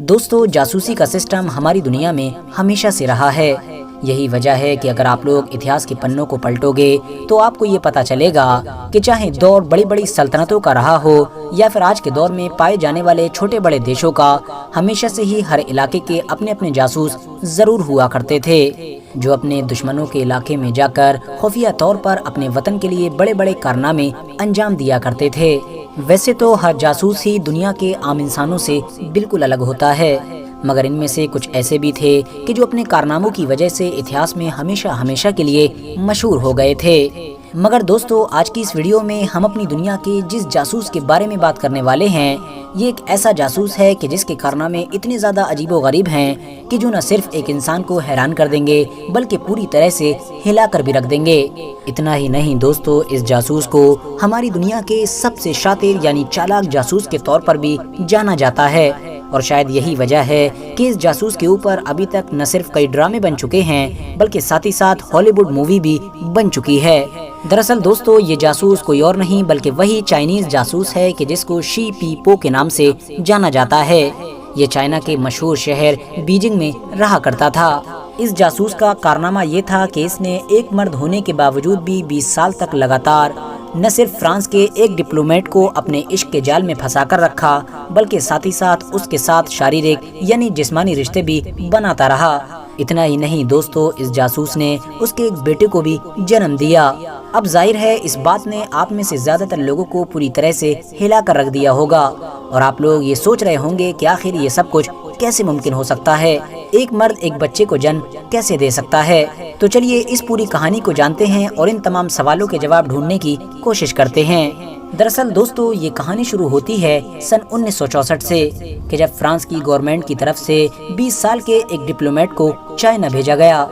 دوستو، جاسوسی کا سسٹم ہماری دنیا میں ہمیشہ سے رہا ہے۔ یہی وجہ ہے کہ اگر آپ لوگ اتہاس کے پنوں کو پلٹو گے تو آپ کو یہ پتہ چلے گا کہ چاہے دور بڑی بڑی سلطنتوں کا رہا ہو یا پھر آج کے دور میں پائے جانے والے چھوٹے بڑے دیشوں کا، ہمیشہ سے ہی ہر علاقے کے اپنے اپنے جاسوس ضرور ہوا کرتے تھے، جو اپنے دشمنوں کے علاقے میں جا کر خفیہ طور پر اپنے وطن کے لیے بڑے بڑے کارنامے انجام دیا کرتے تھے۔ ویسے تو ہر جاسوس ہی دنیا کے عام انسانوں سے بالکل الگ ہوتا ہے، مگر ان میں سے کچھ ایسے بھی تھے کہ جو اپنے کارناموں کی وجہ سے اتہاس میں ہمیشہ کے لیے مشہور ہو گئے تھے۔ مگر دوستو، آج کی اس ویڈیو میں ہم اپنی دنیا کے جس جاسوس کے بارے میں بات کرنے والے ہیں، یہ ایک ایسا جاسوس ہے کہ جس کے کارنامے اتنے زیادہ عجیب و غریب ہیں کہ جو نہ صرف ایک انسان کو حیران کر دیں گے بلکہ پوری طرح سے ہلا کر بھی رکھ دیں گے۔ اتنا ہی نہیں دوستو، اس جاسوس کو ہماری دنیا کے سب سے شاطر یعنی چالاک جاسوس کے طور پر بھی جانا جاتا ہے، اور شاید یہی وجہ ہے کہ اس جاسوس کے اوپر ابھی تک نہ صرف کئی ڈرامے بن چکے ہیں بلکہ ساتھ ہی ساتھ ہالی ووڈ مووی بھی بن چکی ہے۔ دراصل دوستو، یہ جاسوس کوئی اور نہیں بلکہ وہی چائنیز جاسوس ہے کہ جس کو شی پی پو کے نام سے جانا جاتا ہے۔ یہ چائنا کے مشہور شہر بیجنگ میں رہا کرتا تھا۔ اس جاسوس کا کارنامہ یہ تھا کہ اس نے ایک مرد ہونے کے باوجود بھی 20 سال تک لگاتار نہ صرف فرانس کے ایک ڈپلومیٹ کو اپنے عشق کے جال میں پھنسا کر رکھا بلکہ ساتھ ہی ساتھ اس کے ساتھ شاریرک یعنی جسمانی رشتے بھی بناتا رہا۔ اتنا ہی نہیں دوستو، اس جاسوس نے اس کے ایک بیٹے کو بھی جنم دیا۔ اب ظاہر ہے اس بات نے آپ میں سے زیادہ تر لوگوں کو پوری طرح سے ہلا کر رکھ دیا ہوگا، اور آپ لوگ یہ سوچ رہے ہوں گے کہ آخر یہ سب کچھ کیسے ممکن ہو سکتا ہے، ایک مرد ایک بچے کو جنم کیسے دے سکتا ہے؟ تو چلیے اس پوری کہانی کو جانتے ہیں اور ان تمام سوالوں کے جواب ڈھونڈنے کی کوشش کرتے ہیں۔ دراصل دوستو، یہ کہانی شروع ہوتی ہے سن 1964 سے کہ جب فرانس کی گورنمنٹ کی طرف سے 20 سال کے ایک ڈپلومیٹ کو چائنا بھیجا گیا۔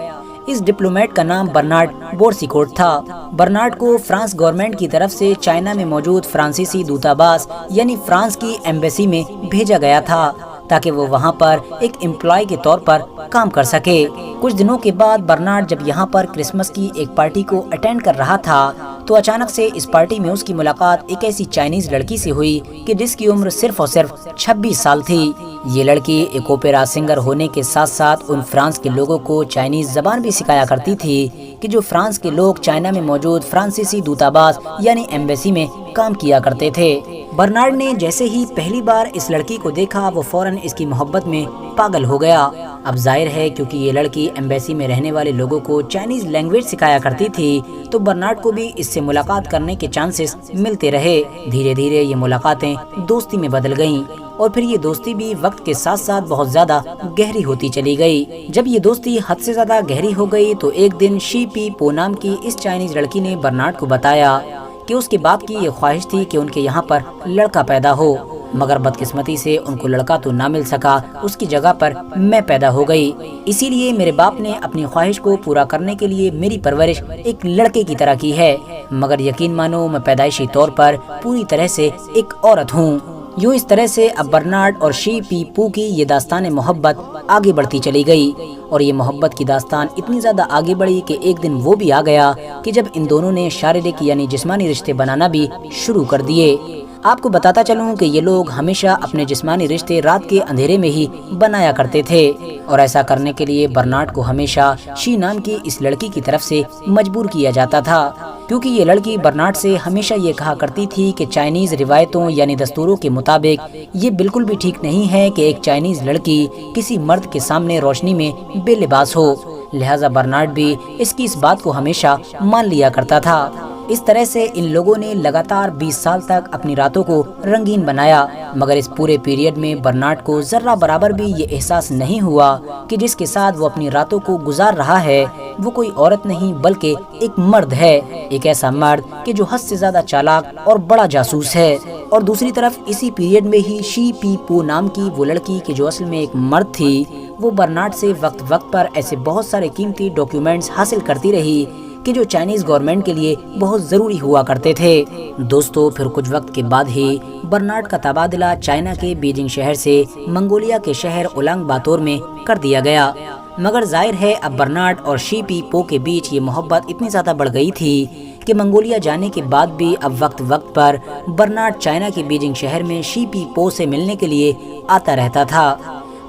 اس ڈپلومیٹ کا نام برنارڈ بورسیکوٹ تھا۔ برنارڈ کو فرانس گورنمنٹ کی طرف سے چائنا میں موجود فرانسیسی دودھاباس یعنی فرانس کی ایمبیسی میں بھیجا گیا تھا تاکہ وہ وہاں پر ایک امپلائی کے طور پر کام کر سکے۔ کچھ دنوں کے بعد برنارڈ جب یہاں پر کرسمس کی ایک پارٹی کو اٹینڈ کر رہا تھا تو اچانک سے اس پارٹی میں اس کی ملاقات ایک ایسی چائنیز لڑکی سے ہوئی کہ جس کی عمر صرف اور صرف 26 سال تھی۔ یہ لڑکی ایک اوپیرا سنگر ہونے کے ساتھ ساتھ ان فرانس کے لوگوں کو چائنیز زبان بھی سکھایا کرتی تھی کہ جو فرانس کے لوگ چائنا میں موجود فرانسیسی دودھاباس یعنی ایمبیسی میں کام کیا کرتے تھے۔ برنارڈ نے جیسے ہی پہلی بار اس لڑکی کو دیکھا وہ فوراً اس کی محبت میں پاگل ہو گیا۔ اب ظاہر ہے کیونکہ یہ لڑکی ایمبیسی میں رہنے والے لوگوں کو چائنیز لینگویج سکھایا کرتی تھی تو برنارڈ کو بھی اس سے ملاقات کرنے کے چانسز ملتے رہے۔ دھیرے دھیرے یہ ملاقاتیں دوستی میں بدل گئیں اور پھر یہ دوستی بھی وقت کے ساتھ ساتھ بہت زیادہ گہری ہوتی چلی گئی۔ جب یہ دوستی حد سے زیادہ گہری ہو گئی تو ایک دن شی پی پو نام کی اس چائنیز لڑکی نے برنارڈ کو بتایا کہ اس کے باپ کی یہ خواہش تھی کہ ان کے یہاں پر لڑکا پیدا ہو، مگر بدقسمتی سے ان کو لڑکا تو نہ مل سکا، اس کی جگہ پر میں پیدا ہو گئی۔ اسی لیے میرے باپ نے اپنی خواہش کو پورا کرنے کے لیے میری پرورش ایک لڑکے کی طرح کی ہے، مگر یقین مانو میں پیدائشی طور پر پوری طرح سے ایک عورت ہوں۔ یوں اس طرح سے اب برنارڈ اور شی پی پو کی یہ داستان محبت آگے بڑھتی چلی گئی، اور یہ محبت کی داستان اتنی زیادہ آگے بڑھی کہ ایک دن وہ بھی آ گیا کہ جب ان دونوں نے شاریرک یعنی جسمانی رشتے بنانا بھی شروع کر دیے۔ آپ کو بتاتا چلوں کہ یہ لوگ ہمیشہ اپنے جسمانی رشتے رات کے اندھیرے میں ہی بنایا کرتے تھے، اور ایسا کرنے کے لیے برنارڈ کو ہمیشہ شی نام کی اس لڑکی کی طرف سے مجبور کیا جاتا تھا، کیونکہ یہ لڑکی برنارڈ سے ہمیشہ یہ کہا کرتی تھی کہ چائنیز روایتوں یعنی دستوروں کے مطابق یہ بالکل بھی ٹھیک نہیں ہے کہ ایک چائنیز لڑکی کسی مرد کے سامنے روشنی میں بے لباس ہو، لہٰذا برنارڈ بھی اس کی اس بات کو ہمیشہ مان لیا کرتا تھا۔ اس طرح سے ان لوگوں نے لگاتار 20 سال تک اپنی راتوں کو رنگین بنایا، مگر اس پورے پیریڈ میں برنارڈ کو ذرہ برابر بھی یہ احساس نہیں ہوا کہ جس کے ساتھ وہ اپنی راتوں کو گزار رہا ہے وہ کوئی عورت نہیں بلکہ ایک مرد ہے، ایک ایسا مرد کہ جو حد سے زیادہ چالاک اور بڑا جاسوس ہے۔ اور دوسری طرف اسی پیریڈ میں ہی شی پی پو نام کی وہ لڑکی کہ جو اصل میں ایک مرد تھی، وہ برنارڈ سے وقت وقت پر ایسے بہت سارے قیمتی ڈاکیومنٹس حاصل کرتی رہی کہ جو چائنیز گورنمنٹ کے لیے بہت ضروری ہوا کرتے تھے۔ دوستو، پھر کچھ وقت کے بعد ہی برنارڈ کا تبادلہ چائنا کے بیجنگ شہر سے منگولیا کے شہر اولانگ باتور میں کر دیا گیا، مگر ظاہر ہے اب برنارڈ اور شی پی پو کے بیچ یہ محبت اتنی زیادہ بڑھ گئی تھی کہ منگولیا جانے کے بعد بھی اب وقت وقت پر برنارڈ چائنا کے بیجنگ شہر میں شی پی پو سے ملنے کے لیے آتا رہتا تھا۔